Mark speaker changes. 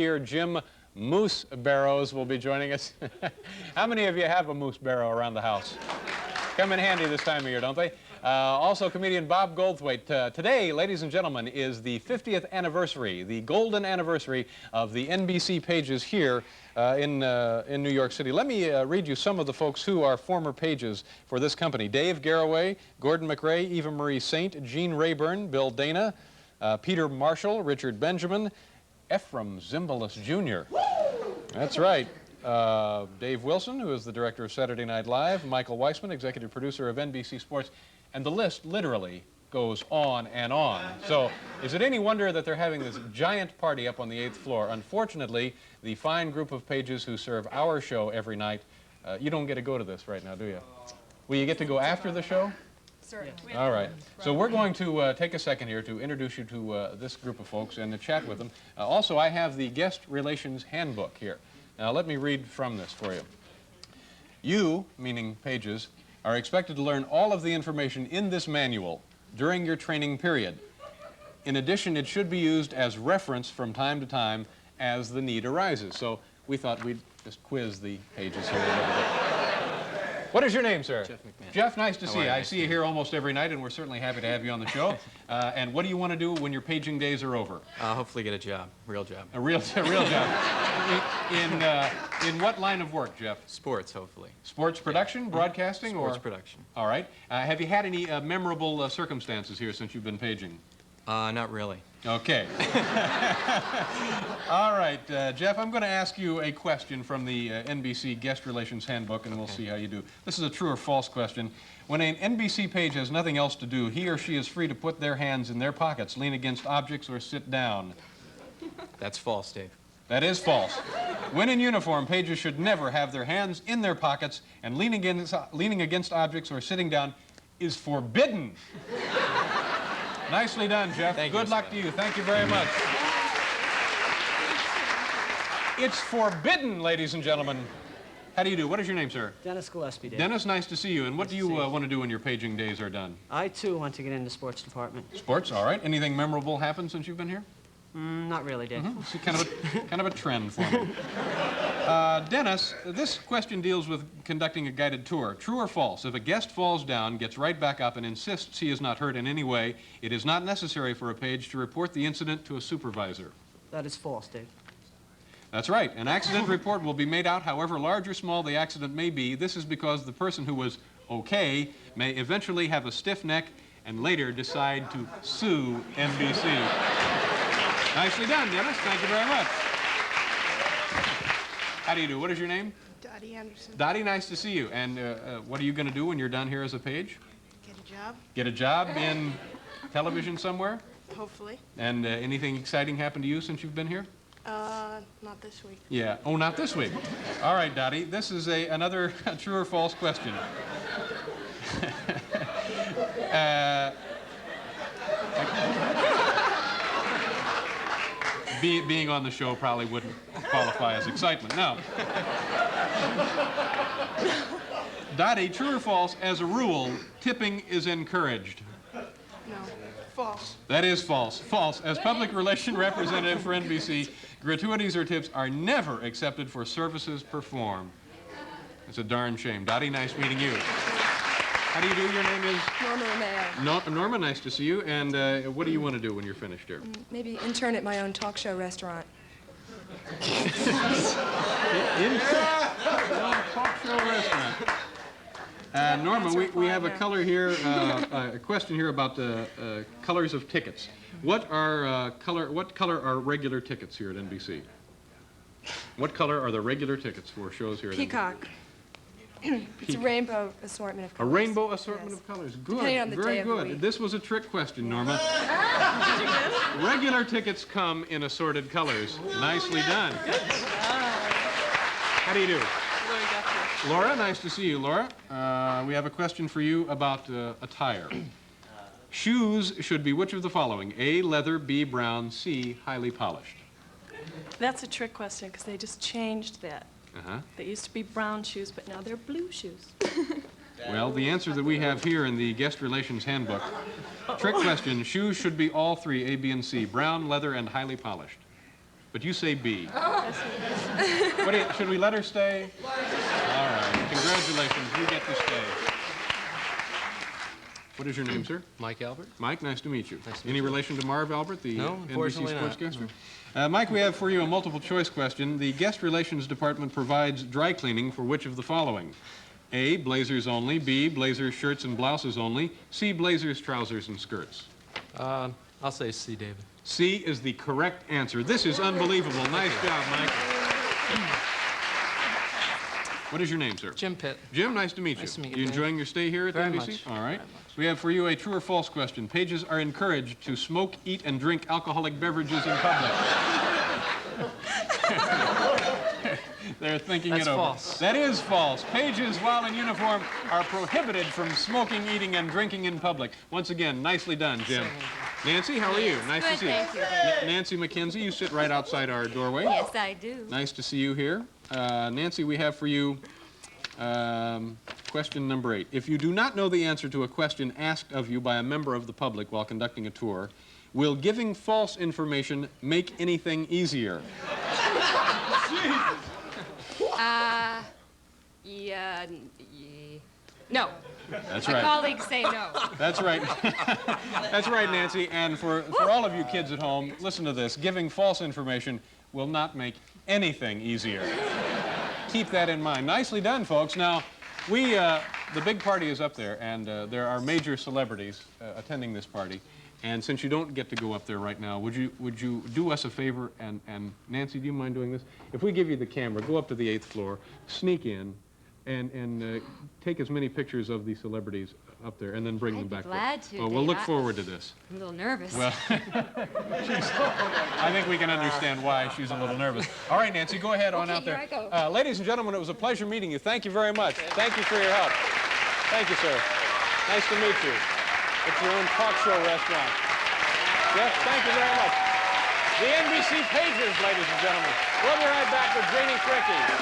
Speaker 1: Here, Jim Moose Barrows will be joining us. How many of you have a moose barrow around the house? Come in handy this time of year, don't they? Also, comedian Bob Goldthwait. Today, ladies and gentlemen, is the 50th anniversary, the golden anniversary of the NBC pages here in New York City. Let me read you some of the folks who are former pages for this company. Dave Garroway, Gordon McRae, Eva Marie Saint, Gene Rayburn, Bill Dana, Peter Marshall, Richard Benjamin, Ephraim Zimbalist Jr. That's right. Dave Wilson, who is the director of Saturday Night Live, Michael Weissman, executive producer of NBC Sports, and the list literally goes on and on. So is it any wonder that they're having this giant party up on the 8th floor? Unfortunately, the fine group of pages who serve our show every night, you don't get to go to this right now, do you? Will you get to go after the show?
Speaker 2: Certainly.
Speaker 1: All right. So we're going to take a second here to introduce you to this group of folks and to chat with them. Also, I have the Guest Relations Handbook here. Now, let me read from this for you. You, meaning pages, are expected to learn all of the information in this manual during your training period. In addition, it should be used as reference from time to time as the need arises. So we thought we'd just quiz the pages here a little bit. What is your name, sir?
Speaker 3: Jeff McMahon.
Speaker 1: Jeff, nice to see you. I see you here almost every night, and we're certainly happy to have you on the show. And what do you want to do when your paging days are over?
Speaker 3: Hopefully get a job, real job.
Speaker 1: A real job. In what line of work, Jeff?
Speaker 3: Sports, hopefully.
Speaker 1: Sports production, broadcasting,
Speaker 3: Sports
Speaker 1: or?
Speaker 3: production.
Speaker 1: All right. Have you had any memorable circumstances here since you've been paging?
Speaker 3: Not really.
Speaker 1: Okay. All right, Jeff, I'm going to ask you a question from the NBC Guest Relations Handbook, and we'll see how you do. This is a true or false question. When an NBC page has nothing else to do, he or she is free to put their hands in their pockets, lean against objects, or sit down.
Speaker 3: That's false, Dave.
Speaker 1: That is false. When in uniform, pages should never have their hands in their pockets, and leaning against objects or sitting down is forbidden. Nicely done, Jeff. Good luck to you. Thank you very much. It's forbidden, ladies and gentlemen. How do you do? What is your name, sir?
Speaker 4: Dennis Gillespie, Dave.
Speaker 1: Dennis, nice to see you. And what do you want to do when your paging days are done?
Speaker 4: I, too, want to get into the sports department.
Speaker 1: Sports, all right. Anything memorable happened since you've been here?
Speaker 4: Not really, Dave.
Speaker 1: See, kind of a trend for me. Dennis, this question deals with conducting a guided tour. True or false? If a guest falls down, gets right back up, and insists he is not hurt in any way, it is not necessary for a page to report the incident to a supervisor.
Speaker 4: That is false, Dave.
Speaker 1: That's right. An accident report will be made out however large or small the accident may be. This is because the person who was okay may eventually have a stiff neck and later decide to sue NBC. Nicely done, Dennis. Thank you very much. How do you do? What is your name?
Speaker 2: Dottie Anderson.
Speaker 1: Dottie, nice to see you. And what are you going to do when you're done here as a page?
Speaker 2: Get a job.
Speaker 1: Get a job in television somewhere?
Speaker 2: Hopefully.
Speaker 1: And anything exciting happened to you since you've been here?
Speaker 2: Not this week.
Speaker 1: Yeah. Oh, not this week. All right, Dottie. This is another true or false question. Being on the show probably wouldn't qualify as excitement. Now, Dottie, true or false, as a rule, tipping is encouraged?
Speaker 2: No. False.
Speaker 1: That is false. False. As public relation representative for NBC, gratuities or tips are never accepted for services performed. It's a darn shame. Dottie, nice meeting you. How do you do? Your name is?
Speaker 5: Norma Romeo.
Speaker 1: Norma, nice to see you. And what do you want to do when you're finished here?
Speaker 5: Maybe intern at my own talk show restaurant.
Speaker 1: Talk show restaurant. Norma, we have a color here, a question here about colors of tickets. What color are regular tickets here at NBC? What color are the regular tickets for shows here at NBC?
Speaker 5: Peacock. It's a rainbow assortment of
Speaker 1: A
Speaker 5: colors.
Speaker 1: rainbow assortment of colors. Good,
Speaker 5: Depending on the
Speaker 1: very
Speaker 5: day of the
Speaker 1: good.
Speaker 5: week.
Speaker 1: This was a trick question, Norma. Regular tickets come in assorted colors. Nicely done. How do you do? Laura, nice to see you, Laura. We have a question for you about attire. Shoes should be which of the following? A, leather, B, brown, C, highly polished.
Speaker 6: That's a trick question because they just changed that. They used to be brown shoes, but now they're blue shoes.
Speaker 1: Well, the answer that we have here in the Guest Relations Handbook, trick question, shoes should be all three, A, B, and C, brown, leather, and highly polished. But you say B. What do you, should we let her stay? All right. Congratulations. You get to stay. What is your name, sir?
Speaker 3: Mike Albert?
Speaker 1: Mike, nice to meet you.
Speaker 3: Nice to meet
Speaker 1: Any
Speaker 3: you.
Speaker 1: relation to Marv Albert, the
Speaker 3: No,
Speaker 1: NBC
Speaker 3: unfortunately not.
Speaker 1: sportscaster? Mike, we have for you a multiple choice question. The Guest Relations Department provides dry cleaning for which of the following? A, blazers only. B, blazers, shirts, and blouses only. C, blazers, trousers, and skirts.
Speaker 3: I'll say C, David.
Speaker 1: C is the correct answer. This is unbelievable. Nice job, Mike. What is your name, sir?
Speaker 3: Jim Pitt.
Speaker 1: Jim, nice to meet you.
Speaker 3: Nice to meet you,
Speaker 1: You
Speaker 3: Dave.
Speaker 1: enjoying your stay here at
Speaker 3: Very
Speaker 1: the NBC?
Speaker 3: much.
Speaker 1: All right.
Speaker 3: Very much.
Speaker 1: We have for you a true or false question. Pages are encouraged to smoke, eat, and drink alcoholic beverages in public. They're thinking
Speaker 3: That's
Speaker 1: it over.
Speaker 3: false.
Speaker 1: That is false. Pages, while in uniform, are prohibited from smoking, eating, and drinking in public. Once again, nicely done, Jim. Nancy, how are you? Nice to
Speaker 7: Good,
Speaker 1: see you.
Speaker 7: thank you.
Speaker 1: Nancy McKenzie, you sit right outside our doorway.
Speaker 7: Yes, I do.
Speaker 1: Nice to see you here. Nancy, we have for you question number 8. If you do not know the answer to a question asked of you by a member of the public while conducting a tour, will giving false information make anything easier?
Speaker 7: No.
Speaker 1: That's
Speaker 7: My
Speaker 1: right.
Speaker 7: colleagues say no.
Speaker 1: That's right. That's right, Nancy. And for all of you kids at home, listen to this. Giving false information will not make anything easier. Keep that in mind. Nicely done, folks. Now, the big party is up there, and there are major celebrities attending this party. And since you don't get to go up there right now, would you do us a favor? And Nancy, do you mind doing this? If we give you the camera, go up to the 8th floor, sneak in, and take as many pictures of the celebrities up there, and then bring them
Speaker 7: I'd be
Speaker 1: back.
Speaker 7: glad to,
Speaker 1: Well, we'll
Speaker 7: Dave.
Speaker 1: look forward to this.
Speaker 7: I'm a little nervous.
Speaker 1: Well, I think we can understand why she's a little nervous. All right, Nancy, go ahead on
Speaker 7: Okay,
Speaker 1: out there.
Speaker 7: here I go.
Speaker 1: Ladies and gentlemen, it was a pleasure meeting you. Thank you very much. Thank you for your help. Thank you, sir. Nice to meet you. It's your own talk show restaurant. Yes, thank you very much. The NBC Pages, ladies and gentlemen. We'll be right back with Janie Fricky.